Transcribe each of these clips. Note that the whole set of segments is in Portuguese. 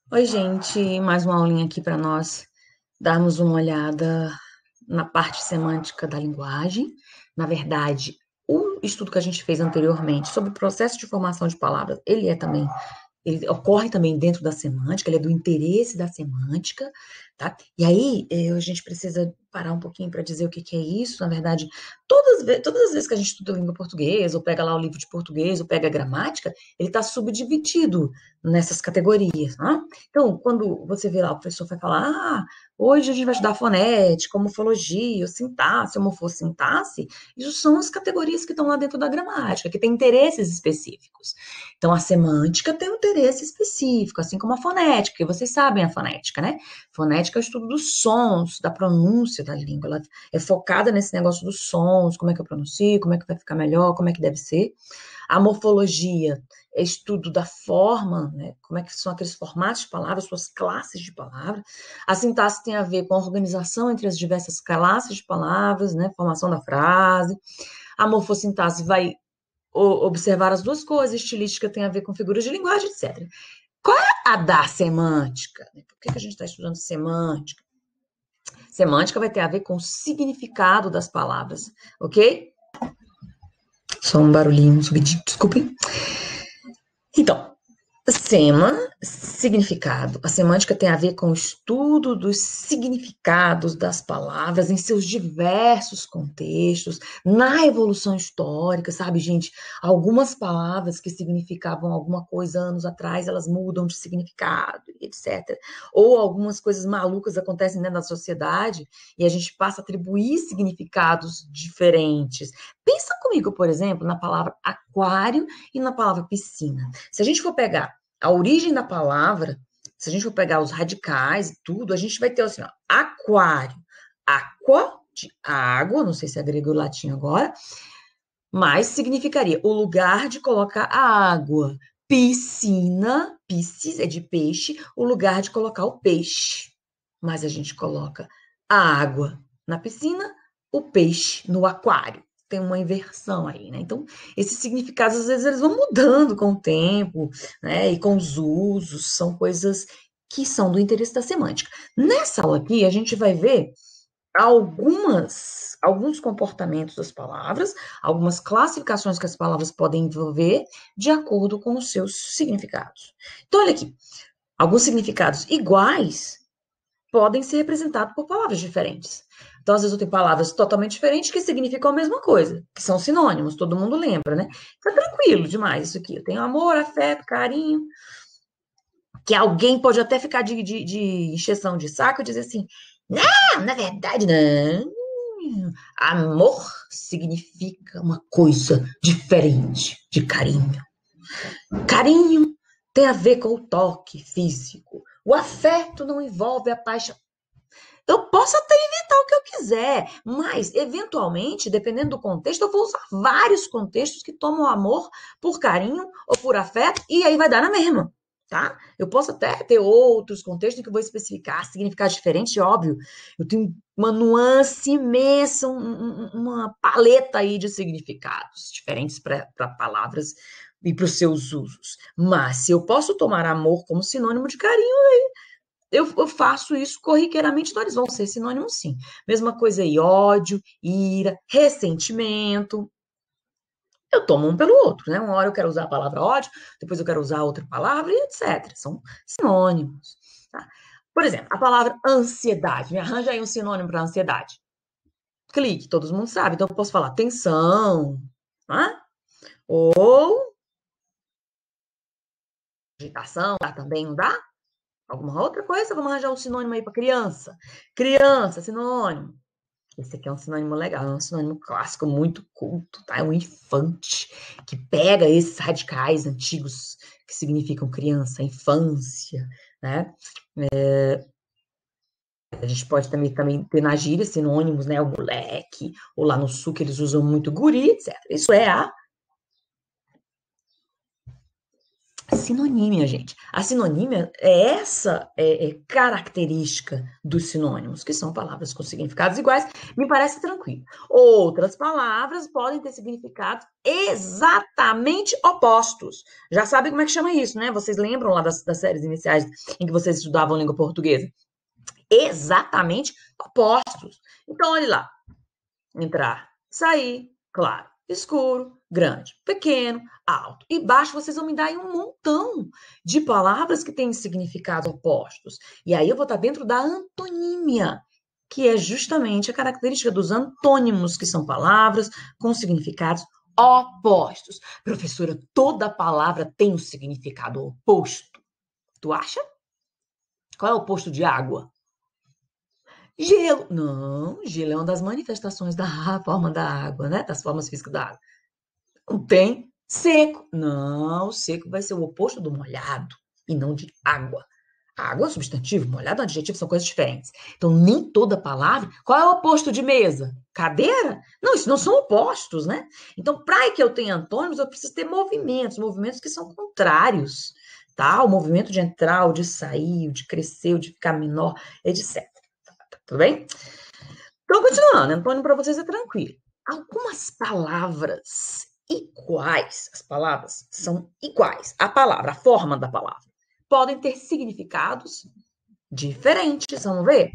Oi, gente, mais uma aulinha aqui para nós darmos uma olhada na parte semântica da linguagem. Na verdade, o estudo que a gente fez anteriormente sobre o processo de formação de palavras, ele ocorre também dentro da semântica, ele é do interesse da semântica, tá? E aí, a gente precisa parar um pouquinho para dizer o que que é isso. Na verdade, todas as vezes que a gente estuda língua portuguesa, ou pega lá o livro de português, ou pega a gramática, ele está subdividido nessas categorias, né? Então, quando você vê lá, o professor vai falar, hoje a gente vai estudar fonética, morfologia, sintaxe, homofossintaxe, isso são as categorias que estão lá dentro da gramática, que têm interesses específicos. Então, a semântica tem um interesse específico, assim como a fonética, que vocês sabem a fonética, né? Fonética é o estudo dos sons, da pronúncia da língua. Ela é focada nesse negócio dos sons, como é que eu pronuncio, como é que vai ficar melhor, como é que deve ser. A morfologia é estudo da forma, né? Como é que são aqueles formatos de palavras, suas classes de palavras. A sintaxe tem a ver com a organização entre as diversas classes de palavras, né? Formação da frase. A morfossintaxe vai observar as duas coisas, estilística tem a ver com figuras de linguagem, etc. Qual é a da semântica? Por que a gente está estudando semântica? Semântica vai ter a ver com o significado das palavras, ok? Só um barulhinho subidinho, desculpem. Então, significado. A semântica tem a ver com o estudo dos significados das palavras em seus diversos contextos, na evolução histórica, sabe, gente? Algumas palavras que significavam alguma coisa anos atrás, elas mudam de significado, etc. Ou algumas coisas malucas acontecem dentro da sociedade e a gente passa a atribuir significados diferentes. Pensa comigo, por exemplo, na palavra aquário e na palavra piscina. Se a gente for pegar a origem da palavra, se a gente for pegar os radicais e tudo, a gente vai ter assim, ó, aquário, aqua, de água, não sei se é grego ou latim agora, mas significaria o lugar de colocar a água. Piscina, piscis é de peixe, o lugar de colocar o peixe. Mas a gente coloca a água na piscina, o peixe no aquário. Tem uma inversão aí, né? Então, esses significados, às vezes, eles vão mudando com o tempo, né? E com os usos, são coisas que são do interesse da semântica. Nessa aula aqui, a gente vai ver alguns comportamentos das palavras, algumas classificações que as palavras podem envolver de acordo com os seus significados. Então, olha aqui, alguns significados iguais podem ser representados por palavras diferentes. Então, às vezes, eu tenho palavras totalmente diferentes que significam a mesma coisa, que são sinônimos, todo mundo lembra, né? Tá tranquilo demais isso aqui. Eu tenho amor, afeto, carinho, que alguém pode até ficar de encheção de saco e dizer assim, não, na verdade, não. Amor significa uma coisa diferente de carinho. Carinho tem a ver com o toque físico. O afeto não envolve a paixão. Eu posso até inventar o que eu quiser, mas, eventualmente, dependendo do contexto, eu vou usar vários contextos que tomam amor por carinho ou por afeto, e aí vai dar na mesma, tá? Eu posso até ter outros contextos que eu vou especificar significados diferentes, óbvio. Eu tenho uma nuance imensa, uma paleta aí de significados diferentes para palavras e para os seus usos. Mas, se eu posso tomar amor como sinônimo de carinho, eu faço isso corriqueiramente, então eles vão ser sinônimos sim. Mesma coisa aí, ódio, ira, ressentimento. Eu tomo um pelo outro, né? Uma hora eu quero usar a palavra ódio, depois eu quero usar outra palavra e etc. São sinônimos. Tá? Por exemplo, a palavra ansiedade. Me arranja aí um sinônimo para ansiedade. Clique, todo mundo sabe. Então eu posso falar tensão, tá? Ou agitação, tá? Também não dá? Alguma outra coisa? Vamos arranjar um sinônimo aí para criança. Criança, sinônimo. Esse aqui é um sinônimo legal, é um sinônimo clássico, muito culto, tá? É um infante, que pega esses radicais antigos que significam criança, infância, né? A gente pode também ter na gíria sinônimos, né? O moleque, ou lá no sul que eles usam muito guri, etc. Isso é a sinonímia, gente. A sinonímia é essa característica dos sinônimos, que são palavras com significados iguais. Me parece tranquilo. Outras palavras podem ter significados exatamente opostos. Já sabem como é que chama isso, né? Vocês lembram lá das séries iniciais em que vocês estudavam língua portuguesa? Exatamente opostos. Então, olhe lá. Entrar, sair, claro, escuro, grande, pequeno, alto e baixo. Vocês vão me dar aí um montão de palavras que têm significados opostos. E aí eu vou estar dentro da antonímia, que é justamente a característica dos antônimos, que são palavras com significados opostos. Professora, toda palavra tem um significado oposto. Tu acha? Qual é o oposto de água? Gelo. Não, gelo é uma das manifestações da forma da água, né? Das formas físicas da água. Não tem. Seco. Não, seco vai ser o oposto do molhado e não de água. Água é um substantivo, molhado é um adjetivo, são coisas diferentes. Então, nem toda palavra... Qual é o oposto de mesa? Cadeira? Não, isso não são opostos, né? Então, para que eu tenha antônimos, eu preciso ter movimentos, movimentos que são contrários, tá? O movimento de entrar, o de sair, o de crescer, o de ficar menor, etc. Tudo bem? Então, continuando, antônimo para vocês é tranquilo. Algumas palavras iguais, as palavras são iguais, a palavra, a forma da palavra, podem ter significados diferentes, vamos ver?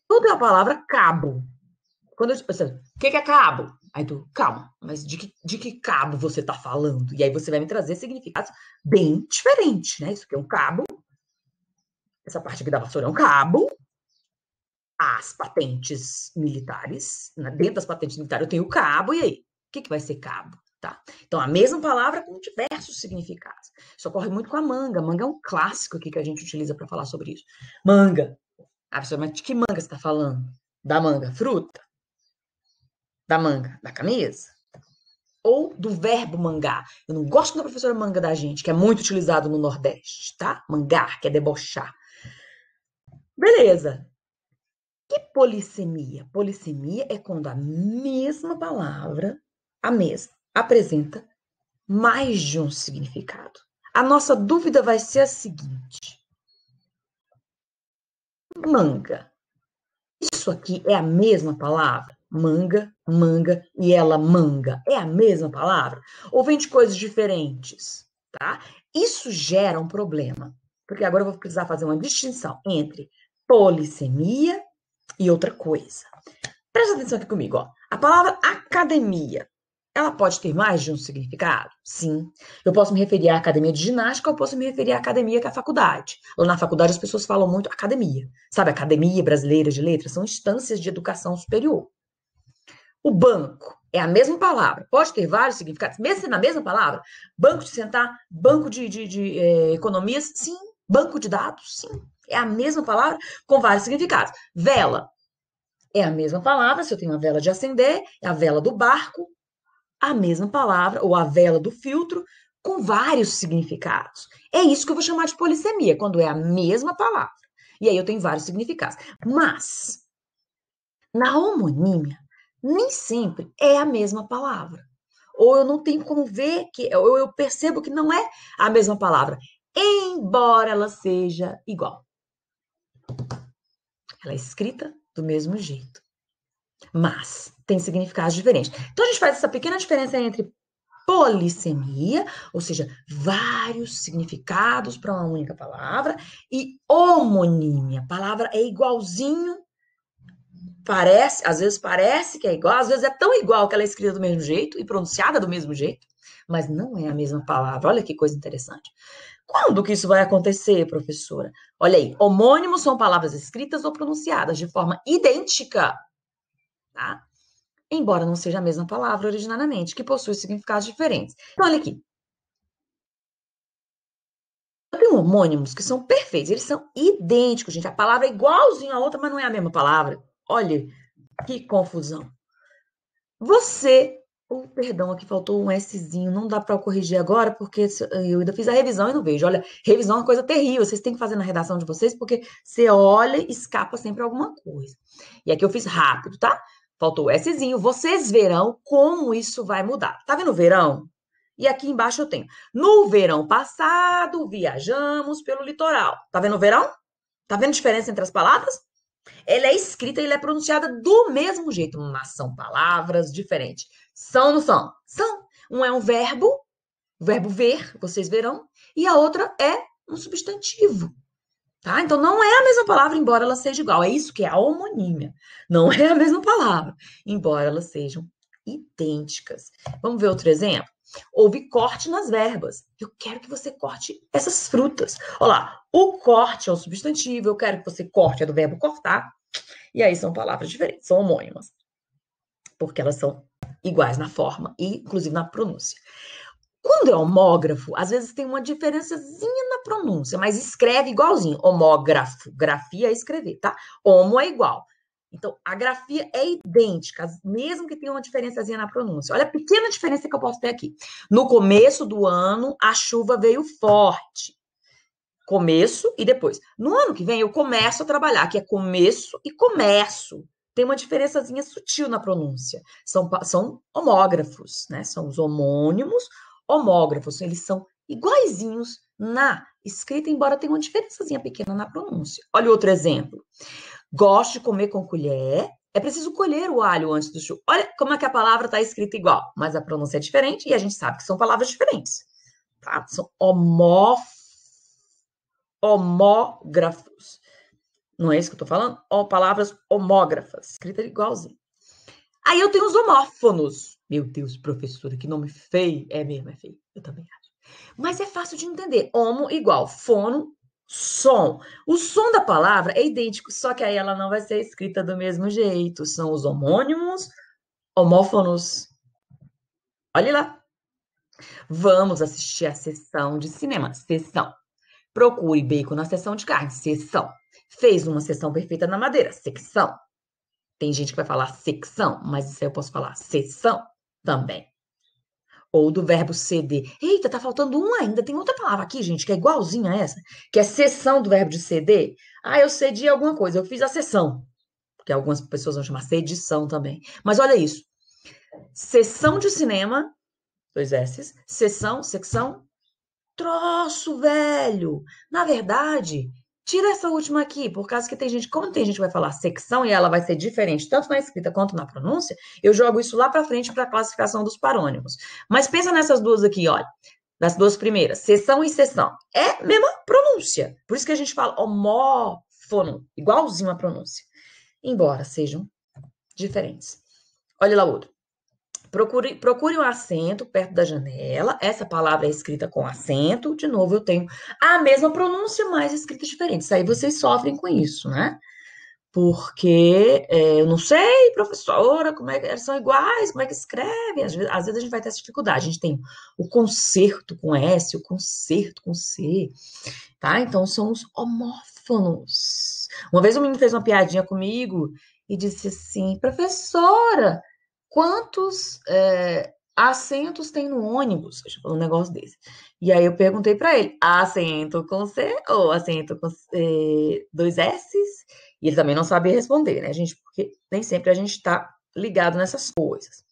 Tudo é a palavra cabo. Quando eu penso, o que é cabo? Aí tu, calma, mas de que cabo você está falando? E aí você vai me trazer significados bem diferentes, né? Isso aqui é um cabo, essa parte aqui da vassoura é um cabo, as patentes militares, dentro das patentes militares eu tenho o cabo, e aí? O que vai ser cabo? Tá? Então, a mesma palavra com diversos significados. Isso ocorre muito com a manga. Manga é um clássico aqui que a gente utiliza para falar sobre isso. Manga. Ah, professor, mas de que manga você está falando? Da manga fruta? Da manga da camisa? Ou do verbo mangar? Eu não gosto da professora manga da gente, que é muito utilizado no Nordeste, tá? Mangar, que é debochar. Beleza. Que polissemia? Polissemia é quando a mesma palavra, a mesma, apresenta mais de um significado. A nossa dúvida vai ser a seguinte. Manga. Isso aqui é a mesma palavra? Manga, manga e ela manga. É a mesma palavra? Ou vem de coisas diferentes? Tá? Isso gera um problema. Porque agora eu vou precisar fazer uma distinção entre polissemia e outra coisa. Presta atenção aqui comigo, ó. A palavra academia, ela pode ter mais de um significado? Sim. Eu posso me referir à academia de ginástica ou posso me referir à academia que é a faculdade. Ou na faculdade as pessoas falam muito academia. Sabe, Academia Brasileira de Letras são instâncias de educação superior. O banco é a mesma palavra. Pode ter vários significados, mesmo sendo a mesma palavra. Banco de sentar, banco de economias, sim. Banco de dados, sim. É a mesma palavra com vários significados. Vela é a mesma palavra, se eu tenho uma vela de acender, é a vela do barco, a mesma palavra, ou a vela do filtro, com vários significados. É isso que eu vou chamar de polissemia, quando é a mesma palavra. E aí eu tenho vários significados. Mas, na homonímia, nem sempre é a mesma palavra. Ou eu não tenho como ver, ou eu percebo que não é a mesma palavra, embora ela seja igual. Ela é escrita do mesmo jeito, mas tem significados diferentes. Então, a gente faz essa pequena diferença entre polissemia, ou seja, vários significados para uma única palavra, e homonímia. A palavra é igualzinho, parece, às vezes parece que é igual, às vezes é tão igual que ela é escrita do mesmo jeito e pronunciada do mesmo jeito, mas não é a mesma palavra. Olha que coisa interessante. Quando que isso vai acontecer, professora? Olha aí, homônimos são palavras escritas ou pronunciadas de forma idêntica, tá? Embora não seja a mesma palavra originariamente, que possui significados diferentes. Então, olha aqui. Eu tenho homônimos que são perfeitos, eles são idênticos, gente. A palavra é igualzinha a outra, mas não é a mesma palavra. Olha que confusão. Você... perdão, aqui faltou um Szinho, não dá para eu corrigir agora, porque eu ainda fiz a revisão e não vejo. Olha, revisão é uma coisa terrível, vocês têm que fazer na redação de vocês, porque você olha e escapa sempre alguma coisa. E aqui eu fiz rápido, tá? Faltou o Szinho, vocês verão como isso vai mudar. Tá vendo o verão? E aqui embaixo eu tenho, no verão passado, viajamos pelo litoral. Tá vendo o verão? Tá vendo a diferença entre as palavras? Ela é escrita e ela é pronunciada do mesmo jeito, mas são palavras diferentes. São ou não são? São. Um é um verbo, o verbo ver, vocês verão, e a outra é um substantivo. Tá? Então não é a mesma palavra, embora ela seja igual. É isso que é a homonímia. Não é a mesma palavra, embora elas sejam idênticas. Vamos ver outro exemplo? Houve corte nas verbas. Eu quero que você corte essas frutas. Olha lá, o corte é o substantivo, eu quero que você corte, é do verbo cortar. E aí são palavras diferentes, são homônimas. Porque elas são iguais na forma e, inclusive, na pronúncia. Quando é homógrafo, às vezes tem uma diferençazinha na pronúncia, mas escreve igualzinho. Homógrafo, grafia é escrever, tá? Homo é igual. Então, a grafia é idêntica, mesmo que tenha uma diferençazinha na pronúncia. Olha a pequena diferença que eu posso ter aqui. No começo do ano, a chuva veio forte. Começo e depois. No ano que vem, eu começo a trabalhar, que é começo e comércio. Tem uma diferençazinha sutil na pronúncia. São homógrafos, né? São os homônimos homógrafos. Eles são iguaizinhos na escrita, embora tenha uma diferençazinha pequena na pronúncia. Olha outro exemplo. Gosto de comer com colher. É preciso colher o alho antes do chuva. Olha como é que a palavra está escrita igual, mas a pronúncia é diferente e a gente sabe que são palavras diferentes. Tá? São homógrafos. Não é isso que eu tô falando? Palavras homógrafas, escrita igualzinho. Aí eu tenho os homófonos. Meu Deus, professora, que nome feio. É mesmo, é feio. Eu também acho. Mas é fácil de entender. Homo igual fono, som. O som da palavra é idêntico, só que aí ela não vai ser escrita do mesmo jeito. São os homônimos, homófonos. Olha lá. Vamos assistir a sessão de cinema. Sessão. Procure bacon na seção de carne. Seção. Fez uma seção perfeita na madeira. Secção. Tem gente que vai falar secção, mas isso aí eu posso falar seção também. Ou do verbo ceder. Eita, tá faltando um ainda. Tem outra palavra aqui, gente, que é igualzinha a essa, que é seção do verbo de ceder. Ah, eu cedi alguma coisa, eu fiz a sessão. Porque algumas pessoas vão chamar sedição também. Mas olha isso. Sessão de cinema, dois S's, sessão, secção, troço, velho. Na verdade, tira essa última aqui, por causa que tem gente, como tem gente que vai falar secção e ela vai ser diferente tanto na escrita quanto na pronúncia, eu jogo isso lá para frente para a classificação dos parônimos. Mas pensa nessas duas aqui, olha, nas duas primeiras, seção e sessão. É a mesma pronúncia. Por isso que a gente fala homófono, igualzinho a pronúncia. Embora sejam diferentes. Olha lá outro. Procure um assento perto da janela. Essa palavra é escrita com acento. De novo, eu tenho a mesma pronúncia, mas escrita diferente. Isso aí vocês sofrem com isso, né? Porque eu não sei, professora, como é que eles são iguais, como é que escreve? Às vezes a gente vai ter essa dificuldade. A gente tem o concerto com S, o concerto com C, tá? Então são os homófonos. Uma vez um menino fez uma piadinha comigo e disse assim, professora, quantos assentos tem no ônibus? Deixa eu falar um negócio desse. E aí eu perguntei para ele, assento com C ou assento com dois S's? E ele também não sabia responder, né, gente? Porque nem sempre a gente está ligado nessas coisas.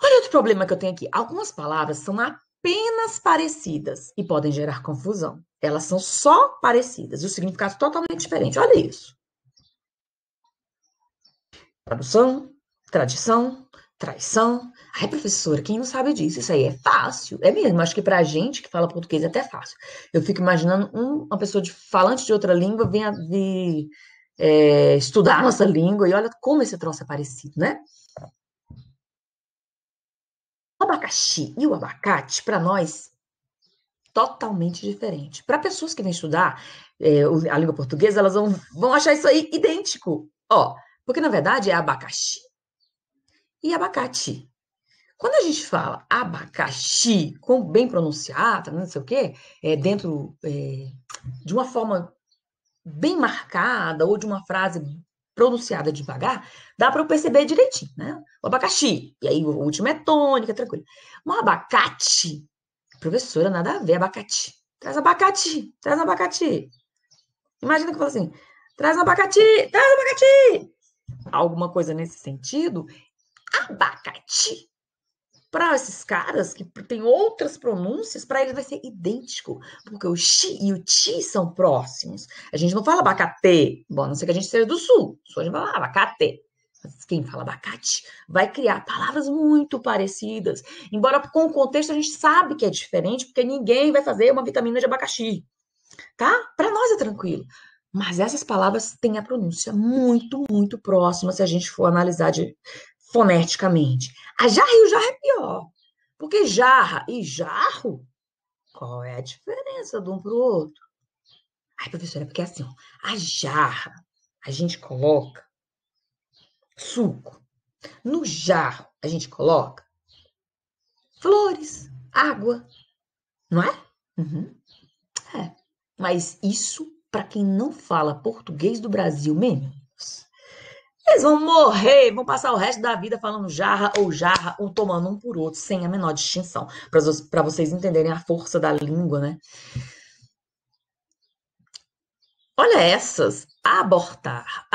Olha outro problema que eu tenho aqui. Algumas palavras são apenas parecidas e podem gerar confusão. Elas são só parecidas e o significado é totalmente diferente. Olha isso. Tradução, tradição, traição. Ai, professora, quem não sabe disso? Isso aí é fácil. É mesmo, acho que pra gente que fala português é até fácil. Eu fico imaginando uma pessoa falante de outra língua vir estudar a nossa língua e olha como esse troço é parecido, né? O abacaxi e o abacate, para nós, totalmente diferente. Para pessoas que vêm estudar a língua portuguesa, elas vão achar isso aí idêntico. Ó, porque na verdade é abacaxi e abacate. Quando a gente fala abacaxi, bem pronunciado, não sei o quê, dentro de uma forma bem marcada ou de uma frase pronunciada devagar, dá para eu perceber direitinho, né? O abacaxi, e aí o último é tônica, tranquilo. Um abacate, professora, nada a ver, abacate. Traz abacate, traz abacate. Imagina que eu falo assim, traz abacate, traz abacate. Alguma coisa nesse sentido, abacate. Para esses caras que têm outras pronúncias, para eles vai ser idêntico, porque o xi e o ti são próximos. A gente não fala abacate, bom, a não ser que a gente seja do sul, a gente fala abacate. Mas quem fala abacate vai criar palavras muito parecidas, embora com o contexto a gente sabe que é diferente, porque ninguém vai fazer uma vitamina de abacaxi, tá? Para nós é tranquilo. Mas essas palavras têm a pronúncia muito, muito próxima se a gente for analisar foneticamente. A jarra e o jarro é pior. Porque jarra e jarro, qual é a diferença de um para o outro? Ai, professora, porque assim, ó, a jarra, a gente coloca suco. No jarro, a gente coloca flores, água, não é? Uhum. É. Mas isso, para quem não fala português do Brasil, menos. Eles vão morrer, vão passar o resto da vida falando jarra, ou tomando um por outro, sem a menor distinção. Para vocês entenderem a força da língua, né? Olha essas. Abordar.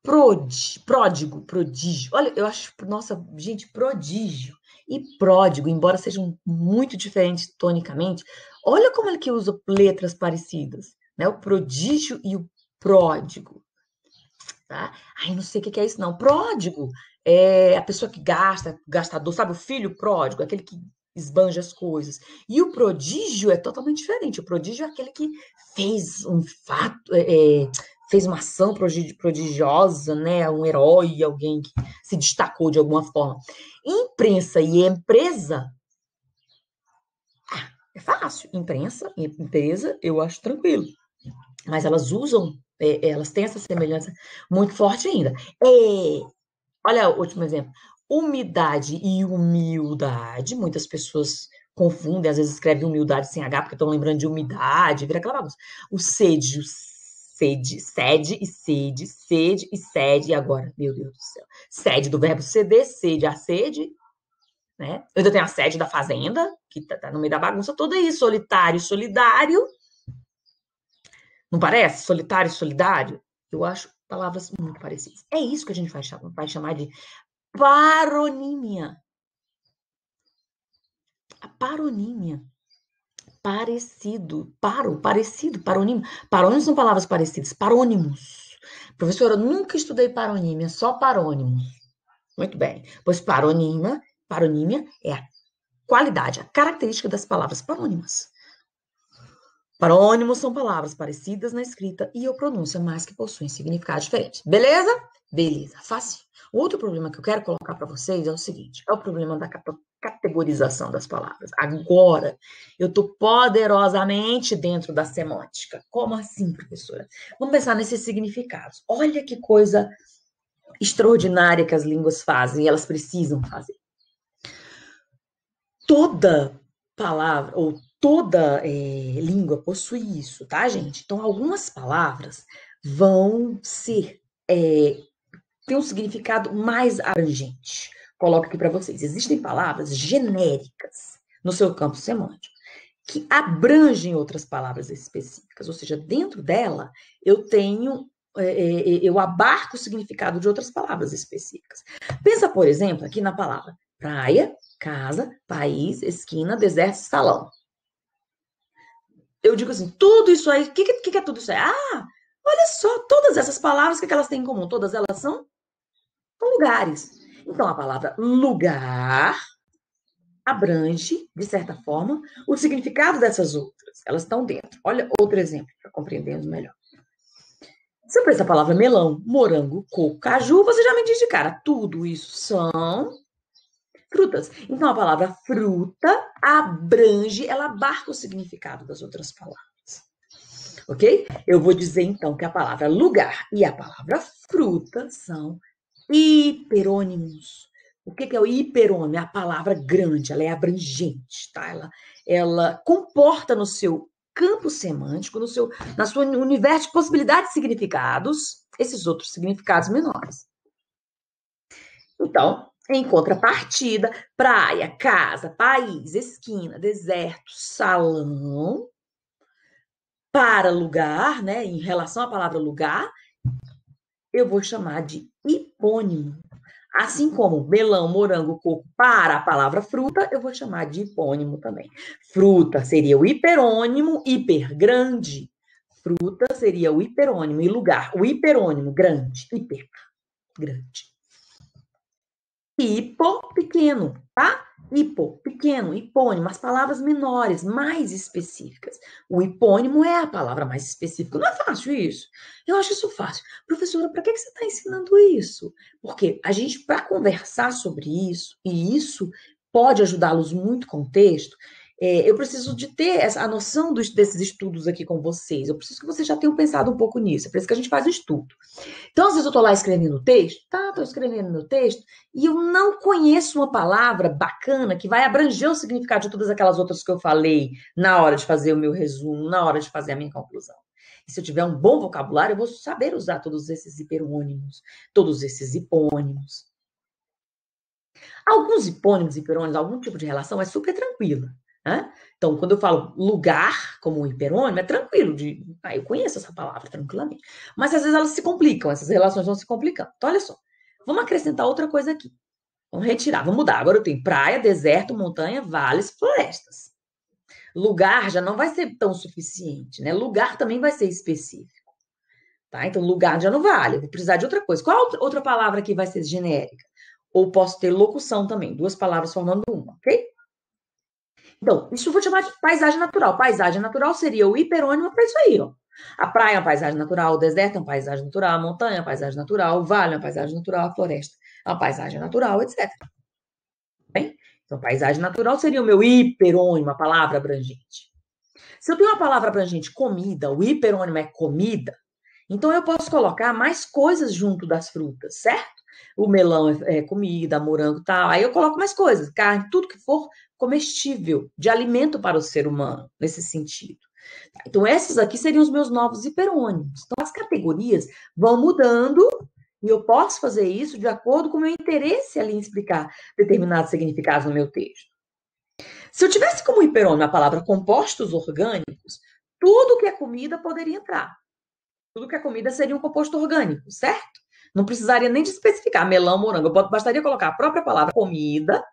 Pródigo, prodígio. Olha, eu acho, nossa, gente, prodígio e pródigo, embora sejam muito diferentes tonicamente, olha como ele que usa letras parecidas, né? O prodígio e o pródigo. Tá? Ai, não sei o que é isso, não. Pródigo é a pessoa que gasta, gastador, sabe? O filho pródigo, aquele que esbanja as coisas. E o prodígio é totalmente diferente. O prodígio é aquele que fez um fato, fez uma ação prodigiosa, né? Um herói, alguém que se destacou de alguma forma. Imprensa e empresa, é fácil. Imprensa e empresa, eu acho tranquilo. Mas elas usam, elas têm essa semelhança muito forte ainda. Olha o último exemplo. Umidade e humildade. Muitas pessoas confundem, às vezes escrevem humildade sem H, porque estão lembrando de umidade, vira aquela bagunça. O sede, sede e sede, e agora, meu Deus do céu. Sede do verbo ceder, sede, a sede, né? Eu ainda tenho a sede da fazenda, que tá no meio da bagunça toda aí, solitário, solidário. Não parece? Solitário e solidário? Eu acho palavras muito parecidas. É isso que a gente vai chamar de paronímia. A paronímia. Parecido. Parecido, paronímio. Parônimos são palavras parecidas. Parônimos. Professora, eu nunca estudei paronímia, só parônimos. Muito bem. Pois paronímia é a qualidade, a característica das palavras parônimas. Parônimos são palavras parecidas na escrita e ou pronúncia, mas que possuem significado diferente. Beleza? Beleza, fácil. Outro problema que eu quero colocar para vocês é o seguinte: é o problema da categorização das palavras. Agora, eu estou poderosamente dentro da semântica. Como assim, professora? Vamos pensar nesses significados. Olha que coisa extraordinária que as línguas fazem e elas precisam fazer. Toda palavra ou toda língua possui isso, tá, gente? Então, algumas palavras vão ter um significado mais abrangente. Coloco aqui para vocês. Existem palavras genéricas no seu campo semântico que abrangem outras palavras específicas, ou seja, dentro dela eu abarco o significado de outras palavras específicas. Pensa, por exemplo, aqui na palavra praia, casa, país, esquina, deserto, salão. Eu digo assim, tudo isso aí, o que é tudo isso aí? Ah, olha só, todas essas palavras, o que elas têm em comum? Todas elas são lugares. Então, a palavra lugar abrange, de certa forma, o significado dessas outras. Elas estão dentro. Olha outro exemplo, para compreendermos melhor. Se eu penso a palavra melão, morango, coco, caju, você já me diz de cara, tudo isso são frutas. Então, a palavra fruta abrange, ela abarca o significado das outras palavras. Ok? Eu vou dizer, então, que a palavra lugar e a palavra fruta são hiperônimos. O que é o hiperônimo? É a palavra grande, ela é abrangente, tá? Ela comporta no seu campo semântico, na sua universo de possibilidades de significados, esses outros significados menores. Então, em contrapartida, praia, casa, país, esquina, deserto, salão, para lugar, né? Em relação à palavra lugar, eu vou chamar de hipônimo. Assim como melão, morango, coco para a palavra fruta, eu vou chamar de hipônimo também. Fruta seria o hiperônimo, hiper grande. Fruta seria o hiperônimo e lugar, o hiperônimo grande, hiper grande. Hipo, pequeno, tá? Hipo, pequeno, hipônimo, as palavras menores, mais específicas. O hipônimo é a palavra mais específica. Não é fácil isso? Eu acho isso fácil. Professora, para que você está ensinando isso? Porque a gente, para conversar sobre isso, e isso pode ajudá-los muito com o texto, eu preciso de ter a noção desses estudos aqui com vocês. Eu preciso que vocês já tenham pensado um pouco nisso. É por isso que a gente faz o estudo. Então, às vezes eu estou lá escrevendo o texto, estou escrevendo meu texto, e eu não conheço uma palavra bacana que vai abranger o significado de todas aquelas outras que eu falei na hora de fazer o meu resumo, na hora de fazer a minha conclusão. E se eu tiver um bom vocabulário, eu vou saber usar todos esses hiperônimos, todos esses hipônimos. Alguns hipônimos e hiperônimos, algum tipo de relação é super tranquila. Né? Então, quando eu falo lugar como hiperônimo, é tranquilo. Eu conheço essa palavra tranquilamente. Mas às vezes elas se complicam, essas relações vão se complicando. Então, olha só. Vamos acrescentar outra coisa aqui. Vamos retirar, vamos mudar. Agora eu tenho praia, deserto, montanha, vales, florestas. Lugar já não vai ser tão suficiente, né? Lugar também vai ser específico. Tá? Então, lugar já não vale. Eu vou precisar de outra coisa. Qual outra palavra aqui vai ser genérica? Ou posso ter locução também, duas palavras formando uma, ok? Então, isso eu vou chamar de paisagem natural. Paisagem natural seria o hiperônimo para isso aí, ó. A praia é uma paisagem natural, o deserto é uma paisagem natural, a montanha é uma paisagem natural, o vale é uma paisagem natural, a floresta é uma paisagem natural, etc. Bem? Então, paisagem natural seria o meu hiperônimo, a palavra abrangente. Se eu tenho uma palavra abrangente, comida, o hiperônimo é comida, então eu posso colocar mais coisas junto das frutas, certo? O melão é comida, morango tal. Aí eu coloco mais coisas, carne, tudo que for comestível, de alimento para o ser humano, nesse sentido. Então, esses aqui seriam os meus novos hiperônimos. Então, as categorias vão mudando e eu posso fazer isso de acordo com o meu interesse ali em explicar determinados significados no meu texto. Se eu tivesse como hiperônimo a palavra compostos orgânicos, tudo que é comida poderia entrar. Tudo que é comida seria um composto orgânico, certo? Não precisaria nem de especificar melão, morango. Bastaria colocar a própria palavra comida,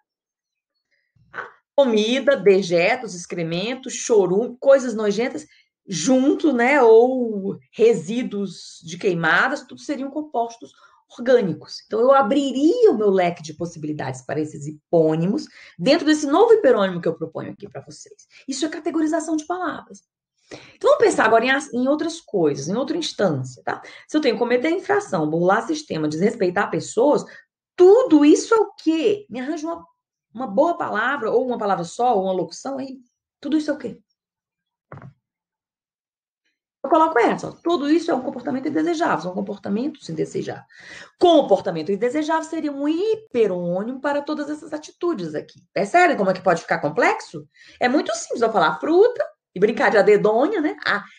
dejetos, excrementos, chorume, coisas nojentas, junto, né? Ou resíduos de queimadas, tudo seriam compostos orgânicos. Então, eu abriria o meu leque de possibilidades para esses hipônimos dentro desse novo hiperônimo que eu proponho aqui para vocês. Isso é categorização de palavras. Então, vamos pensar agora em outras coisas, em outra instância, tá? Se eu tenho cometer infração, burlar sistema, desrespeitar pessoas, tudo isso é o quê? Me arranja uma boa palavra, ou uma palavra só, ou uma locução aí. Tudo isso é o quê? Eu coloco essa. Tudo isso é um comportamento indesejável, são comportamentos indesejáveis. Comportamento indesejável seria um hiperônimo para todas essas atitudes aqui. Percebem como é que pode ficar complexo? É muito simples eu falar fruta e brincar de adedônia, né?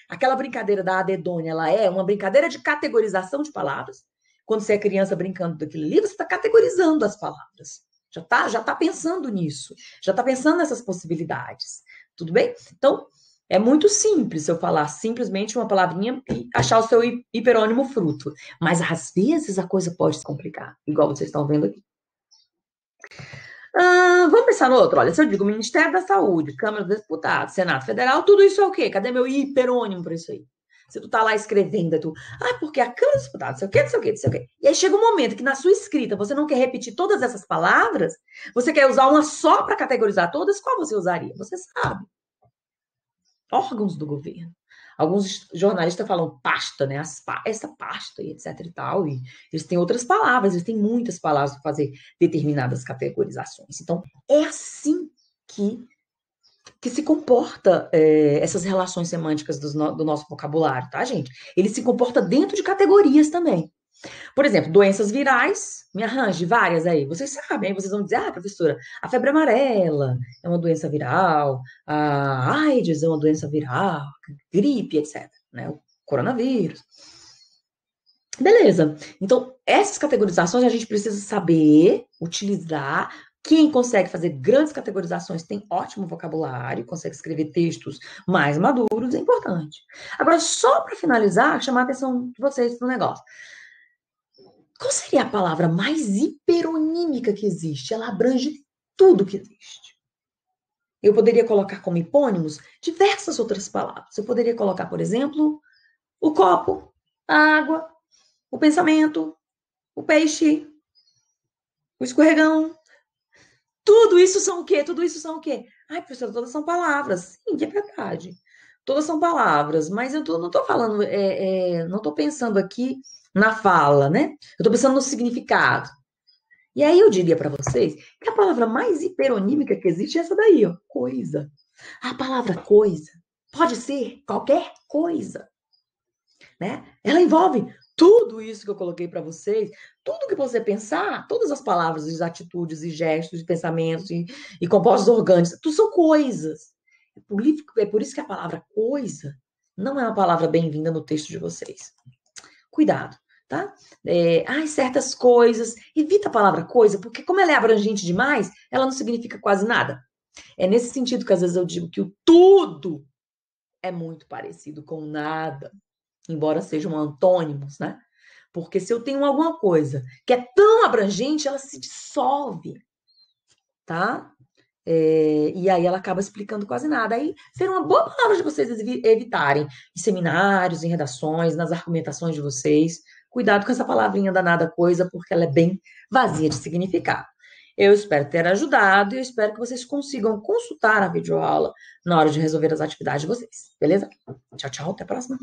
Aquela brincadeira da adedônia, ela é uma brincadeira de categorização de palavras. Quando você é criança brincando daquele livro, você está categorizando as palavras. Já tá pensando nisso. Já está pensando nessas possibilidades. Tudo bem? Então, é muito simples eu falar simplesmente uma palavrinha e achar o seu hiperônimo fruto. Mas, às vezes, a coisa pode se complicar, igual vocês estão vendo aqui. Vamos pensar no outro. Olha, se eu digo Ministério da Saúde, Câmara dos Deputados, Senado Federal, tudo isso é o quê? Cadê meu hiperônimo para isso aí? Se tu tá lá escrevendo, porque a Câmara dos Deputados, não sei o quê, não sei o quê, não sei o quê. E aí chega um momento que na sua escrita você não quer repetir todas essas palavras, você quer usar uma só para categorizar todas, qual você usaria? Você sabe. Órgãos do governo. Alguns jornalistas falam pasta, né? Essa pasta e etc e tal. E eles têm outras palavras, eles têm muitas palavras para fazer determinadas categorizações. Então, é assim que se comporta essas relações semânticas do nosso vocabulário, tá, gente? Ele se comporta dentro de categorias também. Por exemplo, doenças virais, me arranje várias aí. Vocês sabem, aí vocês vão dizer, professora, a febre amarela é uma doença viral, a AIDS é uma doença viral, gripe, etc. Né? O coronavírus. Beleza. Então, essas categorizações a gente precisa saber utilizar. Quem consegue fazer grandes categorizações tem ótimo vocabulário, consegue escrever textos mais maduros, é importante. Agora, só para finalizar, chamar a atenção de vocês para o negócio. Qual seria a palavra mais hiperonímica que existe? Ela abrange tudo que existe. Eu poderia colocar como hipônimos diversas outras palavras. Eu poderia colocar, por exemplo, o copo, a água, o pensamento, o peixe, o escorregão. Tudo isso são o quê? Tudo isso são o quê? Ai, professora, todas são palavras. Sim, é verdade. Todas são palavras, mas não estou falando, não estou pensando aqui na fala, né? Eu estou pensando no significado. E aí eu diria para vocês que a palavra mais hiperonímica que existe é essa daí, ó, coisa. A palavra coisa pode ser qualquer coisa, né? Ela envolve tudo isso que eu coloquei para vocês, tudo que você pensar, todas as palavras, as atitudes e gestos, e pensamentos e compostos orgânicos, tudo são coisas. É por isso que a palavra coisa não é uma palavra bem-vinda no texto de vocês. Cuidado, tá? Certas coisas. Evita a palavra coisa, porque como ela é abrangente demais, ela não significa quase nada. É nesse sentido que às vezes eu digo que o tudo é muito parecido com nada, embora sejam antônimos, né? Porque se eu tenho alguma coisa que é tão abrangente, ela se dissolve, tá? E aí ela acaba explicando quase nada. Aí seria uma boa palavra de vocês evitarem em seminários, em redações, nas argumentações de vocês. Cuidado com essa palavrinha danada coisa, porque ela é bem vazia de significado. Eu espero ter ajudado e eu espero que vocês consigam consultar a videoaula na hora de resolver as atividades de vocês. Beleza? Tchau, tchau. Até a próxima.